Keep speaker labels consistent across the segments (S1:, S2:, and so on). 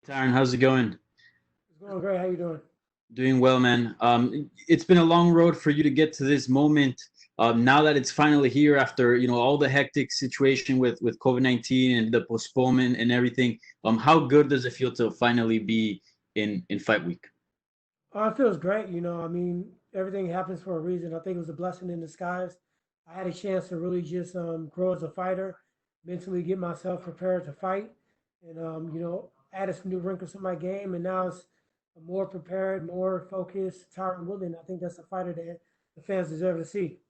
S1: Tyron, how's it going?
S2: It's going great. How you doing?
S1: Doing well, man. It's been a long road for you to get to this moment. Now that it's finally here, after all the hectic situation with COVID-19 and the postponement and everything, how good does it feel to finally be in fight week?
S2: It feels great. Everything happens for a reason. I think it was a blessing in disguise. I had a chance to really just grow as a fighter, mentally get myself prepared to fight, and added some new wrinkles to my game. And now it's a more prepared, more focused Tyron Woodley. And I think that's a fighter that the fans deserve to see.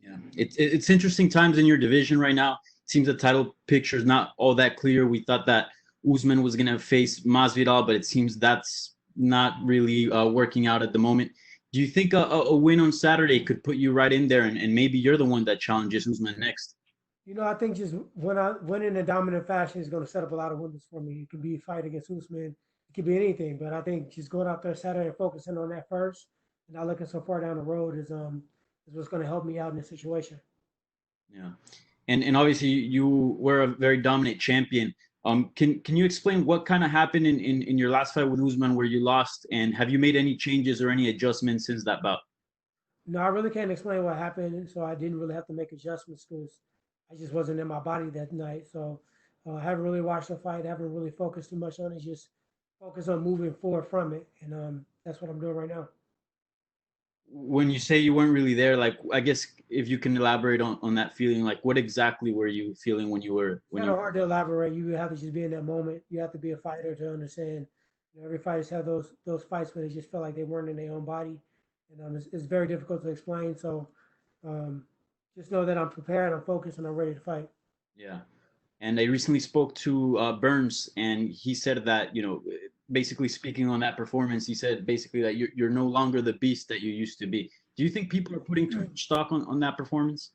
S1: Yeah, it's interesting times in your division right now. It seems the title picture is not all that clear. We thought that Usman was going to face Masvidal, but it seems that's not really working out at the moment. Do you think a win on Saturday could put you right in there, and maybe you're the one that challenges Usman next?
S2: I think just when I win in a dominant fashion is going to set up a lot of windows for me. It could be a fight against Usman, it could be anything. But I think just going out there Saturday and focusing on that first, and not looking so far down the road is what's going to help me out in this situation.
S1: Yeah, and obviously you were a very dominant champion. Can you explain what kind of happened in your last fight with Usman where you lost, and have you made any changes or any adjustments since that bout?
S2: No, I really can't explain what happened, so I didn't really have to make adjustments because I just wasn't in my body that night. So I haven't really watched the fight, haven't really focused too much on it, just focus on moving forward from it, and that's what I'm doing right now.
S1: When you say you weren't really there, like I guess if you can elaborate on that feeling, like what exactly were you feeling when you were
S2: It's
S1: when
S2: kind of
S1: you
S2: hard to elaborate. You have to just be in that moment. You have to be a fighter to understand. Every fighters have those fights where they just feel like they weren't in their own body, and it's very difficult to explain. So um, just know that I'm prepared, I'm focused, and I'm ready to fight.
S1: yeah. And I recently spoke to Burns, and he said that basically speaking on that performance, he said basically that you're no longer the beast that you used to be. Do you think people are putting too much stock on that performance?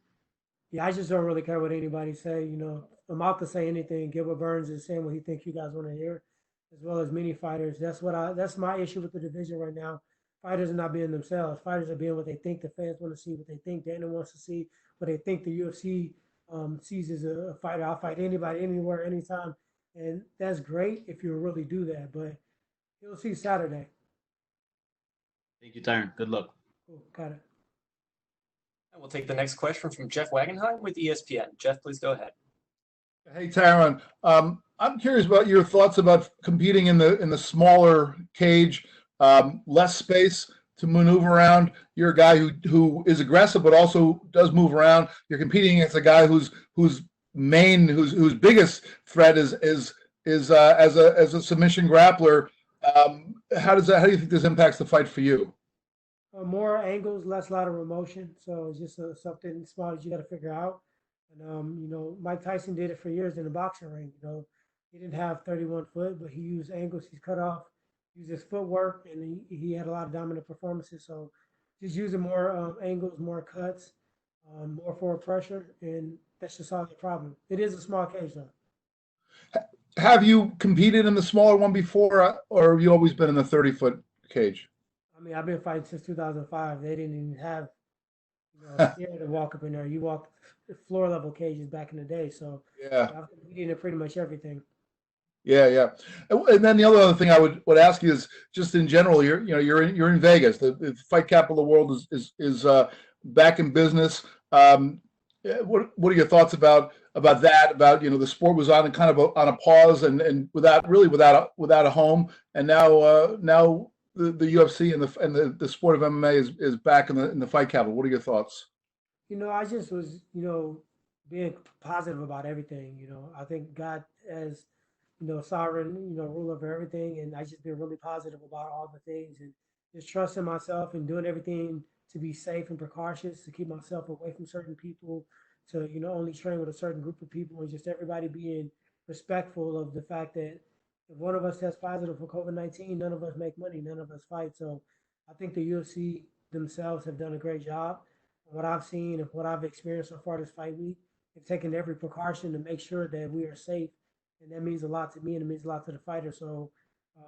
S2: Yeah, I just don't really care what anybody say. I'm out to say anything. Gilbert Burns is saying what he thinks you guys want to hear, as well as many fighters. That's my issue with the division right now. Fighters are not being themselves. Fighters are being what they think the fans want to see, what they think Dana wants to see, what they think the UFC sees as a fighter. I'll fight anybody, anywhere, anytime, and that's great if you really do that. But you'll see Saturday.
S1: Thank you, Tyron. Good luck.
S2: Cool, got it.
S3: And we'll take the next question from Jeff Wagenheim with ESPN. Jeff, please go ahead.
S4: Hey, Tyron. I'm curious about your thoughts about competing in the smaller cage, less space to maneuver around. You're a guy who is aggressive, but also does move around. You're competing against a guy whose biggest threat is as a submission grappler. How do you think this impacts the fight for you?
S2: More angles, less lateral motion. So it's just something small that you got to figure out. And Mike Tyson did it for years in the boxing ring. He didn't have 31 foot, but he used angles. He's cut off, used his footwork, and he had a lot of dominant performances. So just using more angles, more cuts, more forward pressure, and that should solve the problem. It is a small cage though.
S4: Have you competed in the smaller one before, or have you always been in the 30-foot cage?
S2: I mean, I've been fighting since 2005. They didn't even have a stair to walk up in there. You walk floor level cages back in the day. So
S4: Yeah.
S2: I've competed in pretty much everything.
S4: Yeah, yeah. And then the other thing I would ask you is just in general, you're in Vegas. The fight capital of the world is back in business. What are your thoughts about that? About the sport was on kind of on a pause and without a home, and now the UFC and the sport of MMA is back in the fight capital. What are your thoughts?
S2: I just was, being positive about everything. I think God has, sovereign, rule over everything. And I just been really positive about all the things and just trusting myself and doing everything to be safe and precautious, to keep myself away from certain people, to, only train with a certain group of people and just everybody being respectful of the fact that if one of us tests positive for COVID-19, none of us make money, none of us fight. So I think the UFC themselves have done a great job what I've seen and what I've experienced so far this fight week, they've taken every precaution to make sure that we are safe, and that means a lot to me and it means a lot to the fighter. So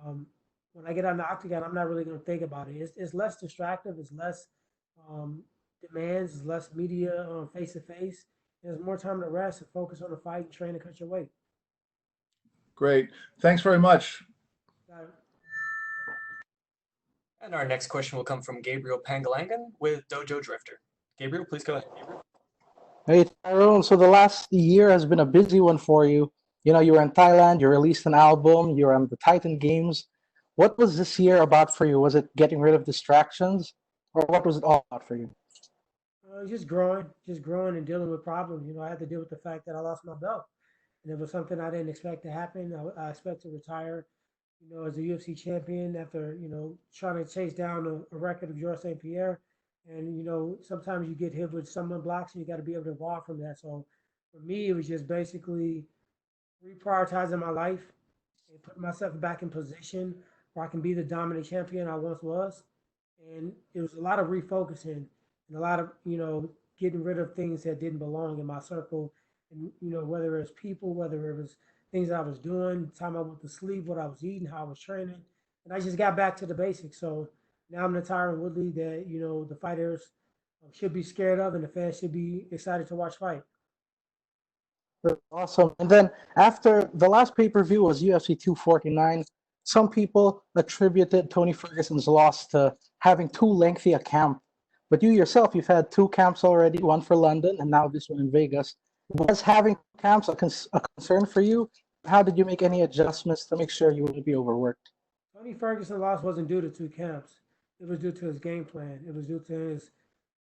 S2: um, when I get on the octagon, I'm not really going to think about it. It's less distractive, it's less um, demands, it's less media face to face. There's more time to rest and focus on the fight and train to cut your weight.
S4: Great. Thanks very much.
S2: Got it.
S3: And our next question will come from Gabriel Pangalangan with Dojo Drifter. Gabriel, please go ahead.
S5: Hey, Tyrone. So the last year has been a busy one for you. You know, you were in Thailand, you released an album, you were on the Titan Games. What was this year about for you? Was it getting rid of distractions, or what was it all about for you?
S2: Just growing and dealing with problems. You know, I had to deal with the fact that I lost my belt, and it was something I didn't expect to happen. I expect to retire, you know, as a UFC champion after, you know, trying to chase down a record of Georges St. Pierre. And, you know, sometimes you get hit with stumbling blocks and you got to be able to evolve from that. So for me, it was just basically reprioritizing my life and putting myself back in position where I can be the dominant champion I once was. And it was a lot of refocusing and a lot of, you know, getting rid of things that didn't belong in my circle. And, you know, whether it was people, whether it was things I was doing, time I went to sleep, what I was eating, how I was training. And I just got back to the basics. So now I'm the Tyron Woodley that, you know, the fighters should be scared of and the fans should be excited to watch fight.
S5: That's awesome. And then after the last pay-per-view was UFC 249, some people attributed Tony Ferguson's loss to having too lengthy a camp. But you yourself, you've had two camps already, one for London and now this one in Vegas. Was having camps a concern for you? How did you make any adjustments to make sure you wouldn't be overworked?
S2: Tony Ferguson loss wasn't due to two camps. It was due to his game plan. It was due to his,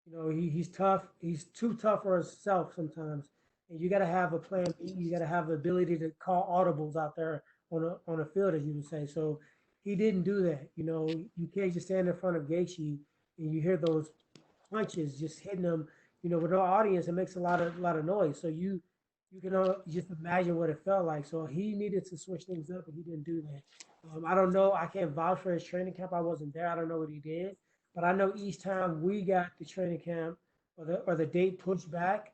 S2: you know, he's tough. He's too tough for himself sometimes. And you got to have a plan B. You got to have the ability to call audibles out there on a field, as you would say. So he didn't do that. You know, you can't just stand in front of Gaethje and you hear those punches just hitting him. You know, with no audience, it makes a lot of noise. So you can just imagine what it felt like. So he needed to switch things up, and he didn't do that. I don't know. I can't vouch for his training camp. I wasn't there. I don't know what he did, but I know each time we got the training camp or the date pushed back,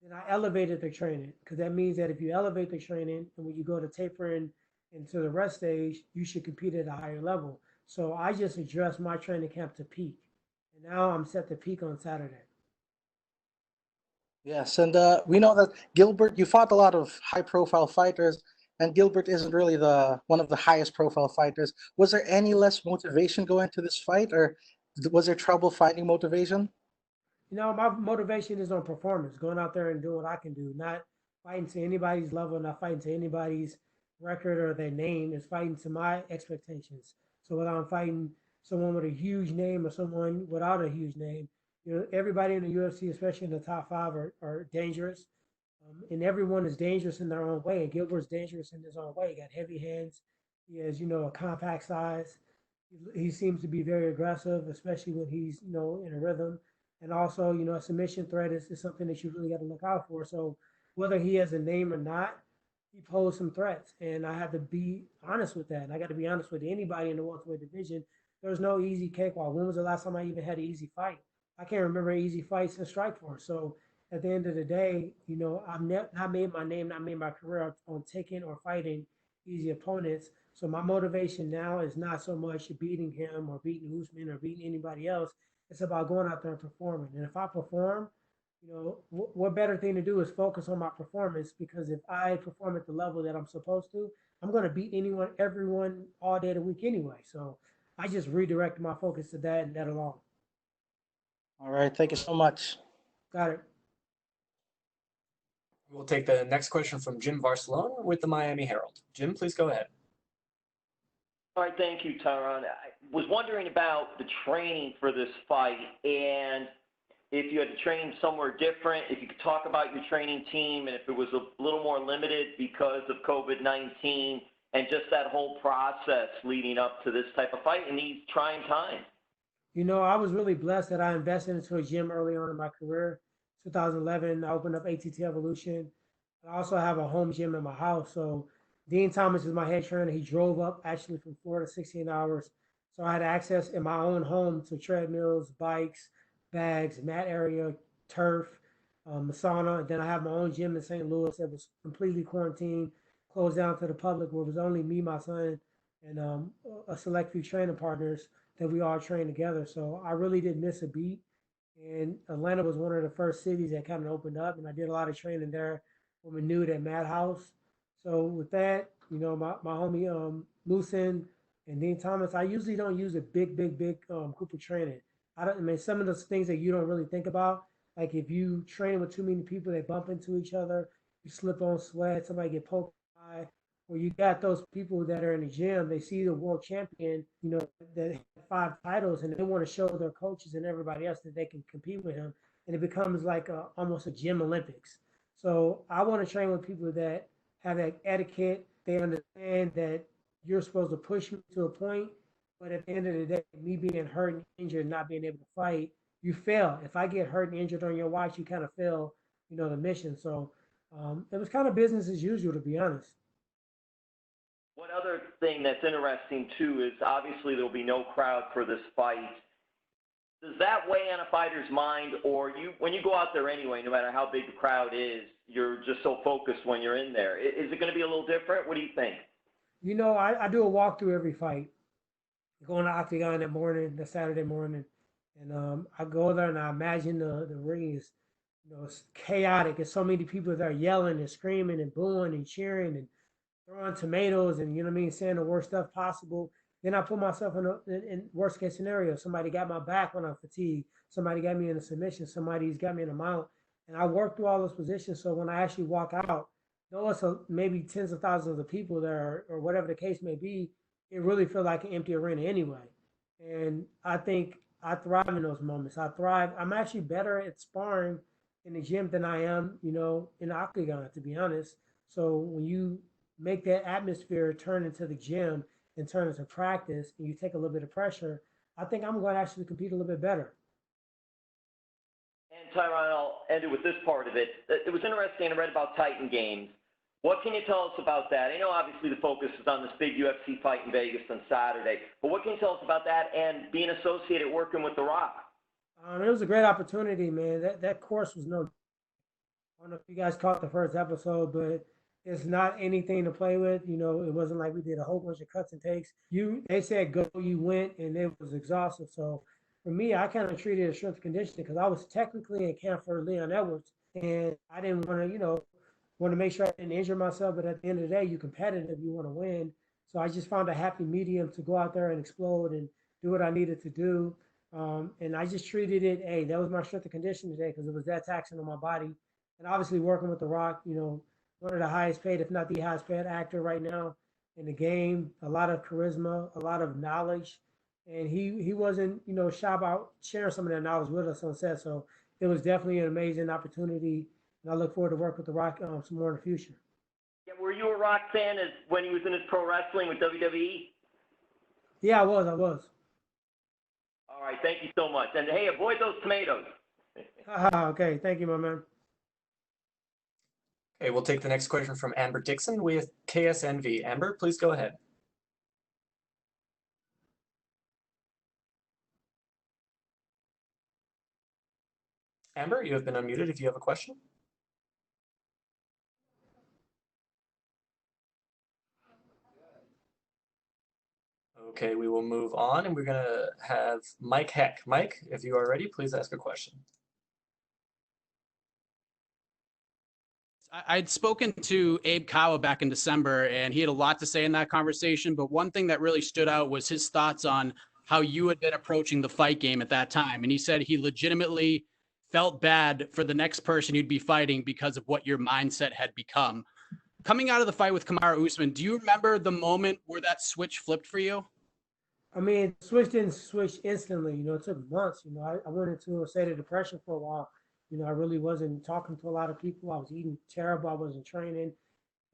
S2: then I elevated the training because that means that if you elevate the training and when you go to tapering into the rest stage, you should compete at a higher level. So I just addressed my training camp to peak, and now I'm set to peak on Saturday.
S5: Yes, and we know that Gilbert, you fought a lot of high-profile fighters, and Gilbert isn't really the one of the highest-profile fighters. Was there any less motivation going to this fight, or was there trouble finding motivation?
S2: You know, my motivation is on performance, going out there and doing what I can do, not fighting to anybody's level, not fighting to anybody's record or their name. It's fighting to my expectations. So whether I'm fighting someone with a huge name or someone without a huge name, you know, everybody in the UFC, especially in the top five, are dangerous. And everyone is dangerous in their own way. And Gilbert's dangerous in his own way. He got heavy hands. He has, you know, a compact size. He seems to be very aggressive, especially when he's, you know, in a rhythm. And also, you know, a submission threat is something that you really got to look out for. So whether he has a name or not, he posed some threats. And I have to be honest with that. And I got to be honest with anybody in the welterweight division. There's no easy cakewalk. When was the last time I even had an easy fight? I can't remember an easy fight since Strikeforce. So at the end of the day, you know, I've not made my name, not made my career on taking or fighting easy opponents. So my motivation now is not so much beating him or beating Usman or beating anybody else. It's about going out there and performing. And if I perform, you know, what better thing to do is focus on my performance because if I perform at the level that I'm supposed to, I'm going to beat anyone, everyone all day of the week anyway. So I just redirected my focus to that and that alone.
S5: All right, thank you so much.
S2: Got it.
S3: We'll take the next question from Jim Barcelona with the Miami Herald. Jim, please go ahead.
S6: All right, thank you, Tyron. I was wondering about the training for this fight and if you had to train somewhere different, if you could talk about your training team and if it was a little more limited because of COVID-19 and just that whole process leading up to this type of fight in these trying times.
S2: You know, I was really blessed that I invested into a gym early on in my career. 2011, I opened up ATT Evolution. I also have a home gym in my house. So Dean Thomas is my head trainer. He drove up actually from Florida 16 hours. So I had access in my own home to treadmills, bikes, bags, mat area, turf, sauna. And then I have my own gym in St. Louis that was completely quarantined, closed down to the public, where it was only me, my son, and a select few training partners that we all trained together. So I really didn't miss a beat. And Atlanta was one of the first cities that kind of opened up, and I did a lot of training there when we knew that Madhouse. So with that, my homie Lucen and Dean Thomas, I usually don't use a big group of training. I mean, some of those things that you don't really think about, like if you train with too many people, they bump into each other, you slip on sweat, somebody get poked in the eye, or you got those people that are in the gym, they see the world champion, that have 5 titles, and they want to show their coaches and everybody else that they can compete with him, and it becomes like almost a gym Olympics. So I want to train with people that have that etiquette. They understand that you're supposed to push me to a point, but at the end of the day, me being hurt and injured and not being able to fight, you fail. If I get hurt and injured on your watch, you kind of fail, the mission. So it was kind of business as usual, to be honest.
S6: One other thing that's interesting too is obviously there'll be no crowd for this fight. Does that weigh on a fighter's mind, or when you go out there anyway, no matter how big the crowd is, you're just so focused when you're in there? Is it going to be a little different? What do you think?
S2: I do a walkthrough every fight. I go in the octagon that morning, the Saturday morning, and I go there and I imagine the ring is, it's chaotic. There's so many people that are yelling and screaming and booing and cheering and throwing tomatoes and saying the worst stuff possible. Then I put myself in worst case scenario. Somebody got my back when I'm fatigued. Somebody got me in a submission. Somebody's got me in a mount. And I work through all those positions. So when I actually walk out, though it's maybe tens of thousands of people there or whatever the case may be, it really feels like an empty arena anyway. And I think I thrive in those moments. I thrive. I'm actually better at sparring in the gym than I am, in the octagon, to be honest. So when you make that atmosphere turn into the gym and turn into practice and you take a little bit of pressure, I think I'm going to actually compete a little bit better.
S6: And Tyron, I'll end it with this part of it. It was interesting. I read about Titan Games. What can you tell us about that? I know obviously the focus is on this big UFC fight in Vegas on Saturday, but what can you tell us about that and being associated working with The Rock?
S2: It was a great opportunity, man. That course was no. I don't know if you guys caught the first episode, but it's not anything to play with. It wasn't like we did a whole bunch of cuts and takes. They said go, you went, and it was exhaustive. So for me, I kind of treated it as strength and conditioning because I was technically in camp for Leon Edwards, and I didn't want to, want to make sure I didn't injure myself. But at the end of the day, you're competitive, you want to win. So I just found a happy medium to go out there and explode and do what I needed to do. And I just treated it, hey, that was my strength and conditioning today because it was that taxing on my body. And obviously working with The Rock, one of the highest paid, if not the highest paid actor right now in the game, a lot of charisma, a lot of knowledge. And he wasn't, shy about sharing some of that knowledge with us on set. So it was definitely an amazing opportunity. And I look forward to work with The Rock some more in the future.
S6: Yeah, were you a Rock fan when he was in his pro wrestling with WWE?
S2: Yeah, I was.
S6: All right, thank you so much. And hey, avoid those tomatoes.
S2: Okay, thank you, my man.
S3: Okay, we'll take the next question from Amber Dixon with KSNV. Amber, please go ahead. Amber, you have been unmuted if you have a question. Okay, we will move on, and we're going to have Mike Heck. Mike, if you are ready, please ask a question.
S7: I'd spoken to Abe Kawa back in December, and he had a lot to say in that conversation. But one thing that really stood out was his thoughts on how you had been approaching the fight game at that time. And he said he legitimately felt bad for the next person you'd be fighting because of what your mindset had become. Coming out of the fight with Kamaru Usman, do you remember the moment where that switch flipped for you?
S2: I mean, switch didn't switch instantly. It took months. I went into a state of depression for a while. I really wasn't talking to a lot of people. I was eating terrible. I wasn't training.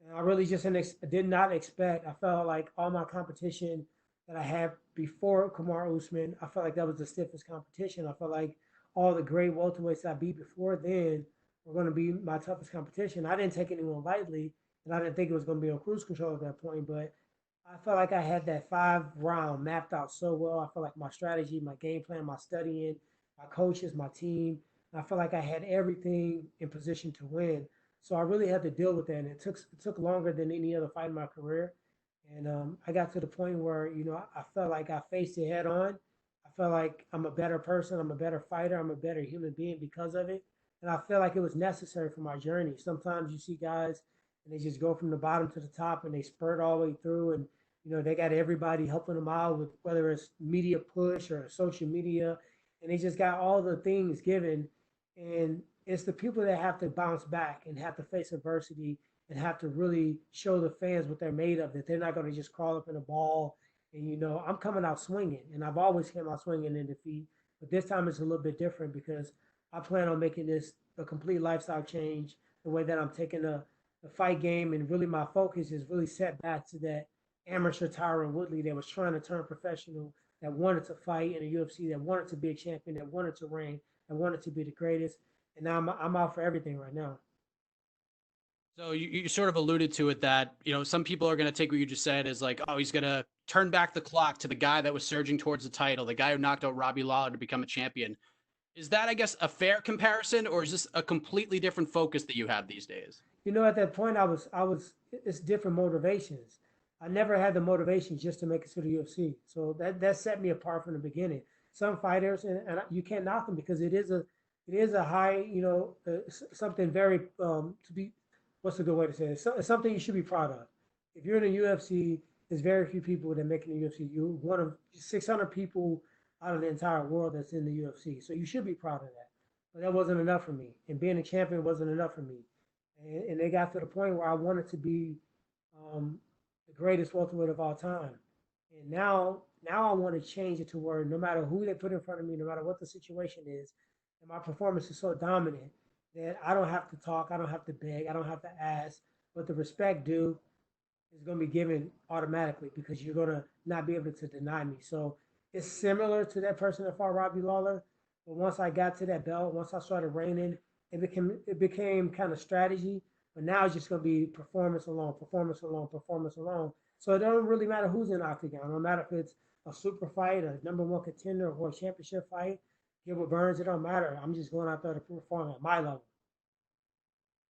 S2: And I really just did not expect. I felt like all my competition that I had before Kamaru Usman, I felt like that was the stiffest competition. I felt like all the great welterweights I beat before then were going to be my toughest competition. I didn't take anyone lightly, and I didn't think it was going to be on cruise control at that point. But I felt like I had that 5 round mapped out so well. I felt like my strategy, my game plan, my studying, my coaches, my team, I felt like I had everything in position to win. So I really had to deal with that. And it took longer than any other fight in my career. And I got to the point where, I felt like I faced it head on. I felt like I'm a better person. I'm a better fighter. I'm a better human being because of it. And I felt like it was necessary for my journey. Sometimes you see guys and they just go from the bottom to the top, and they spurt all the way through, and they got everybody helping them out with whether it's media push or social media, and they just got all the things given, and it's the people that have to bounce back and have to face adversity and have to really show the fans what they're made of, that they're not going to just crawl up in a ball. And, I'm coming out swinging, and I've always came out swinging in defeat. But this time it's a little bit different because I plan on making this a complete lifestyle change, the way that I'm taking the fight game. And really my focus is really set back to that amateur Tyron Woodley that was trying to turn professional, that wanted to fight in the UFC, that wanted to be a champion, that wanted to reign, that wanted to be the greatest. And now I'm out for everything right now.
S7: So you sort of alluded to it that, some people are going to take what you just said as like, oh, he's going to turn back the clock to the guy that was surging towards the title, the guy who knocked out Robbie Lawler to become a champion. Is that, I guess, a fair comparison, or is this a completely different focus that you have these days?
S2: At that point, it's different motivations. I never had the motivation just to make it to the UFC. So that set me apart from the beginning. Some fighters, and you can't knock them because it is a high, something very, to be, what's a good way to say it? It's something you should be proud of. If you're in the UFC, there's very few people that make it in the UFC. You're one of 600 people out of the entire world that's in the UFC. So you should be proud of that. But that wasn't enough for me. And being a champion wasn't enough for me. And they got to the point where I wanted to be the greatest welterweight of all time. And now I want to change it to where no matter who they put in front of me, no matter what the situation is, and my performance is so dominant that I don't have to talk, I don't have to beg, I don't have to ask, but the respect due is going to be given automatically because you're going to not be able to deny me. So it's similar to that person that fought Robbie Lawler, but once I got to that belt, once I started reigning, it became kind of strategy. But now it's just going to be performance alone, performance alone, performance alone. So it don't really matter who's in the octagon. No matter if it's a super fight, a number one contender, or a championship fight, Gilbert Burns, it don't matter. I'm just going out there to perform at my level.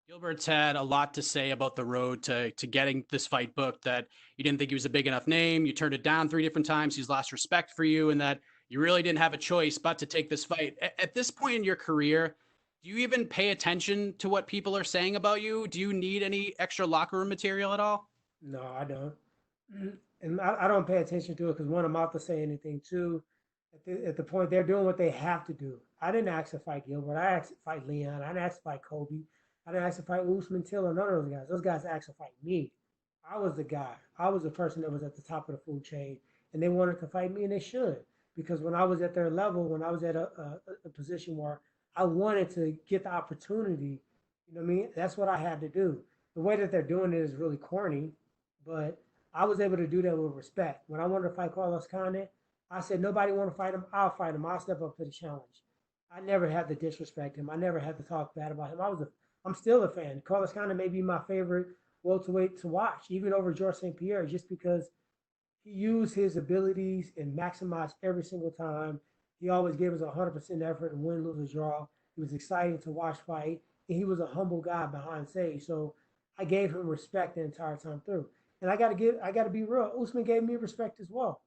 S7: Gilbert's had a lot to say about the road to getting this fight booked, that you didn't think he was a big enough name. You turned it down 3 different times. He's lost respect for you, and that you really didn't have a choice but to take this fight. At this point in your career, do you even pay attention to what people are saying about you? Do you need any extra locker room material at all?
S2: No, I don't. And I don't pay attention to it because, one, I'm out to say anything. Two, at the point they're doing what they have to do. I didn't ask to fight Gilbert. I asked to fight Leon. I didn't ask to fight Kobe. I didn't ask to fight Usman, Till, or none of those guys. Those guys asked to fight me. I was the guy. I was the person that was at the top of the food chain, and they wanted to fight me, and they should. Because when I was at their level, when I was at a position where I wanted to get the opportunity, you know what I mean? That's what I had to do. The way that they're doing it is really corny, but I was able to do that with respect. When I wanted to fight Carlos Condit, I said, nobody want to fight him, I'll fight him. I'll step up to the challenge. I never had to disrespect him. I never had to talk bad about him. I'm still a fan. Carlos Condit may be my favorite welterweight to watch, even over George St. Pierre, just because he used his abilities and maximized every single time. He always gave us 100% effort and win, lose, or draw. He was exciting to watch fight, and he was a humble guy behind stage. So I gave him respect the entire time through. And I got to be real. Usman gave me respect as well.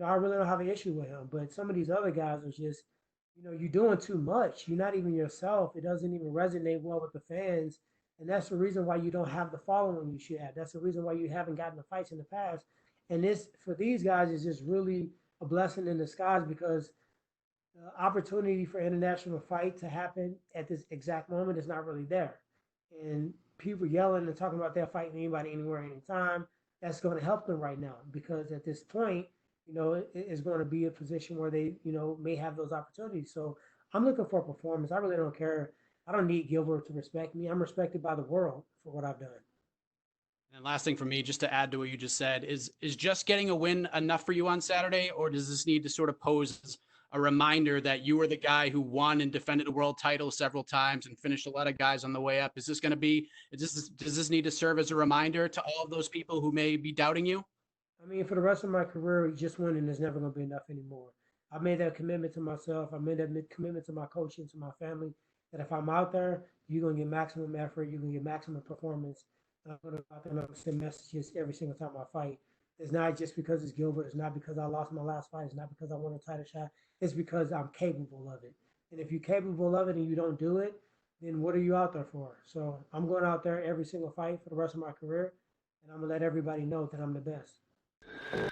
S2: I really don't have an issue with him, but some of these other guys are just, you're doing too much. You're not even yourself. It doesn't even resonate well with the fans. And that's the reason why you don't have the following you should have. That's the reason why you haven't gotten the fights in the past. And this, for these guys, is just really a blessing in disguise because the opportunity for international fight to happen at this exact moment is not really there. And people yelling and talking about they're fighting anybody, anywhere, anytime, that's going to help them right now because at this point, it's going to be a position where they, may have those opportunities. So I'm looking for a performance. I really don't care. I don't need Gilbert to respect me. I'm respected by the world for what I've done.
S7: And last thing for me, just to add to what you just said, is just getting a win enough for you on Saturday, or does this need to sort of pose as a reminder that you were the guy who won and defended a world title several times and finished a lot of guys on the way up? Does this need to serve as a reminder to all of those people who may be doubting you?
S2: I mean, for the rest of my career, just winning is never going to be enough anymore. I made that commitment to myself. I made that commitment to my coaching, to my family, that if I'm out there, you're going to get maximum effort. You're going to get maximum performance. I'm going to go out there and I'm going to send messages every single time I fight. It's not just because it's Gilbert. It's not because I lost my last fight. It's not because I won a title shot. It's because I'm capable of it. And if you're capable of it and you don't do it, then what are you out there for? So I'm going out there every single fight for the rest of my career, and I'm gonna let everybody know that I'm the best.